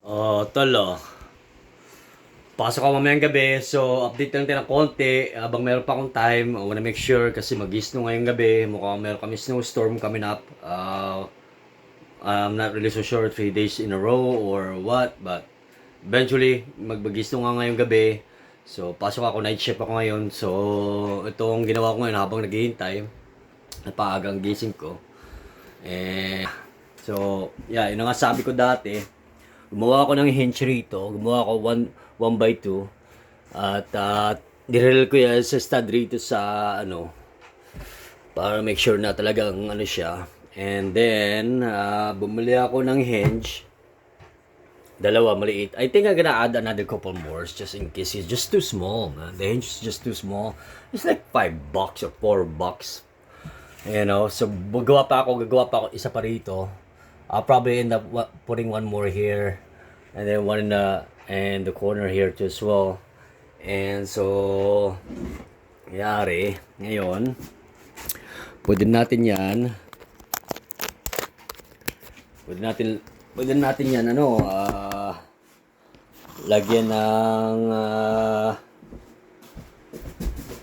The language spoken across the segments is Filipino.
Tol, pasok ako mamayang gabi, so update lang tayo ng konti habang meron pa akong time. I wanna make sure kasi mag-snow ngayong gabi. Mukhang meron kami snowstorm coming up. I'm not really so sure 3 days in a row or what, but eventually mag-snow nga ngayong gabi. So pasok ako, night shift ako ngayon. So itong ginawa ko ngayon habang naghihintay, napaagang gising ko. So yeah, yun ang nga sabi ko dati. Gumawa ako ng hinge rito. Gumawa ako 1 by 2. At nirel ko yan sa stud rito sa ano. Para make sure na talagang ano siya. And then, bumili ako ng hinge. Dalawa, maliit. I think I'm gonna add another couple more just in case. It's just too small, man. The hinge is just too small. It's like $5 or $4. You know, so gagawa pa ako isa pa rito. I'll probably end up putting one more here, and then one in the corner here too as well. And so, yari, ngayon, pwede natin yan. Pwede natin yan, lagyan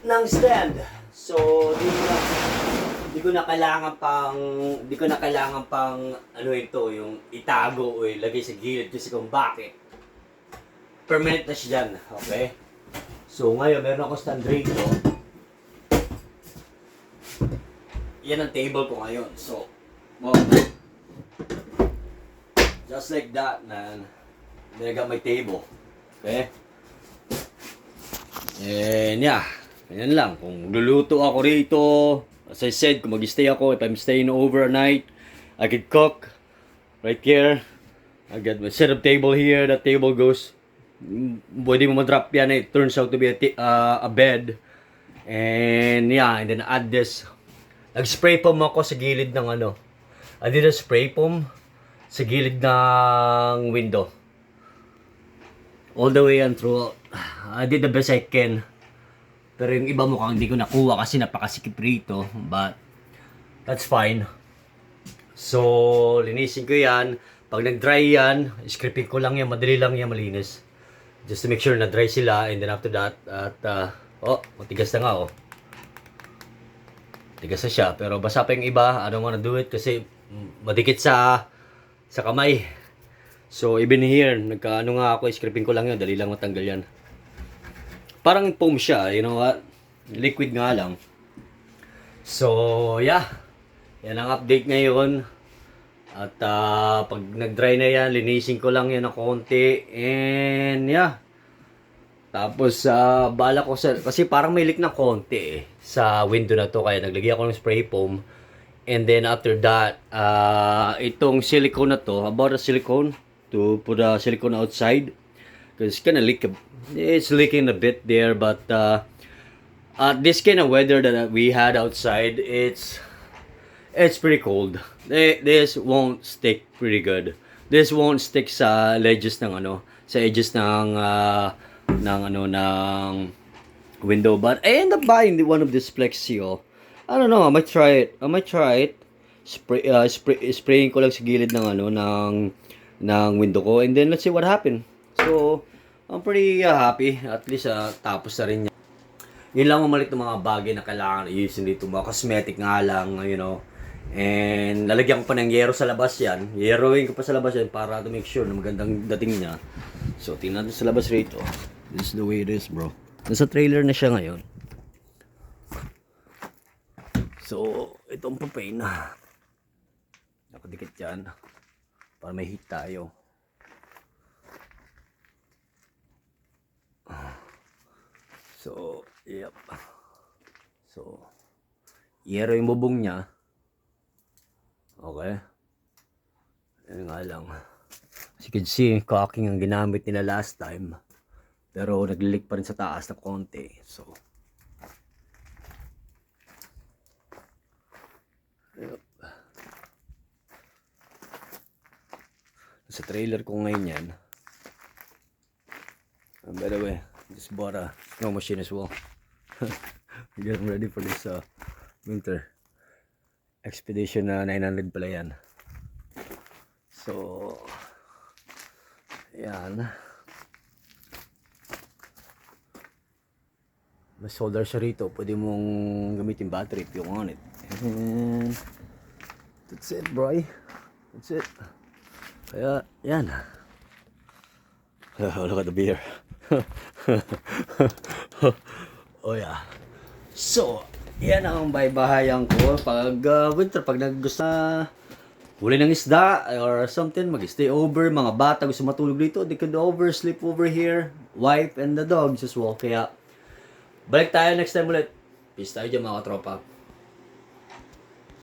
ng stand. So, di ko na kailangan pang ano ito, yung itago o ilagay sa gilid kasi kung bakit. Permanent na siya dyan, okay? So, ngayon, meron ako stand rito. Yan ang table ko ngayon. So, well, just like that, man. Then I got my table. Okay? And yeah, ganyan lang. Kung luluto ako rito, as I said, kung mag-stay ako, if I'm staying overnight, I could cook right here. I got my setup table here. That table goes, pwede mo ma-drop yan. It turns out to be a bed. And yeah, and then add this. Nag-spray foam ako sa gilid ng ano. I did a spray foam sa gilid ng window. All the way and through. I did the best I can. Pero yung iba mukhang hindi ko nakuha kasi napakasikip rito. But, that's fine. So, linisin ko yan. Pag nag-dry yan, scripting ko lang yan. Madali lang yan malinis. Just to make sure na dry sila. And then after that, matigas na nga Tigas na siya. Pero basa pa yung iba. I don't wanna do it kasi madikit sa kamay. So, even here, nagkaano nga ako, scripting ko lang yan. Dali lang matanggal yan. Parang foam siya, you know what? Liquid nga lang. So, yeah. Yan ang update ngayon. At pag nag-dry na yan, linisin ko lang yan ng konti. And yeah. Tapos, bala ko kasi parang may leak na konti sa window na to. Kaya naglagay ako ng spray foam. And then after that, itong silicone na to, about the silicone, to put the silicone outside. Because it's kind of it's leaking a bit there. But this kind of weather that we had outside, it's pretty cold. This won't stick pretty good. This won't stick sa edges ng sa edges ng window. But I end up buying one of this Plexio. I don't know. I might try it. Spraying ko lang sa gilid ng window ko, and then let's see what happened. So, I'm pretty happy. At least tapos na rin niya. Yun lang mamalit ng mga bagay na kailangan i-use dito. Mga cosmetic nga lang, you know. And lalagyan ko pa ng yero sa labas yan. Yeroin ko pa sa labas yan para to make sure na magandang dating niya. So, tingnan natin sa labas rito. This is the way it is, bro. Nasa trailer na siya ngayon. So, itong propane. Nakadikit yan. Para may heat tayo. So, yep. So, yero yung bubong niya. Okay. Ayun nga lang. As you can see, caulking ang ginamit nila last time. Pero nag-leak pa rin sa taas na konti. So, yep. Sa trailer ko ngayon yan. And by the way, just bought a snow machine as well. Getting ready for this winter expedition na 900 pala yan. So, Ayan. May solder siya rito. Pwede mong gamitin battery if you want it. And that's it, bro. That's it. Kaya, yan. Look at the beer. Oh yeah. So, yan ang baybahayan ko. Pag winter, pag naggusto na huli ng isda or something, mag-stay over. Mga bata gusto matulog dito, they could sleep over here. Wife and the dogs as well. Kaya, balik tayo next time ulit. Peace tayo dyan mga katropa.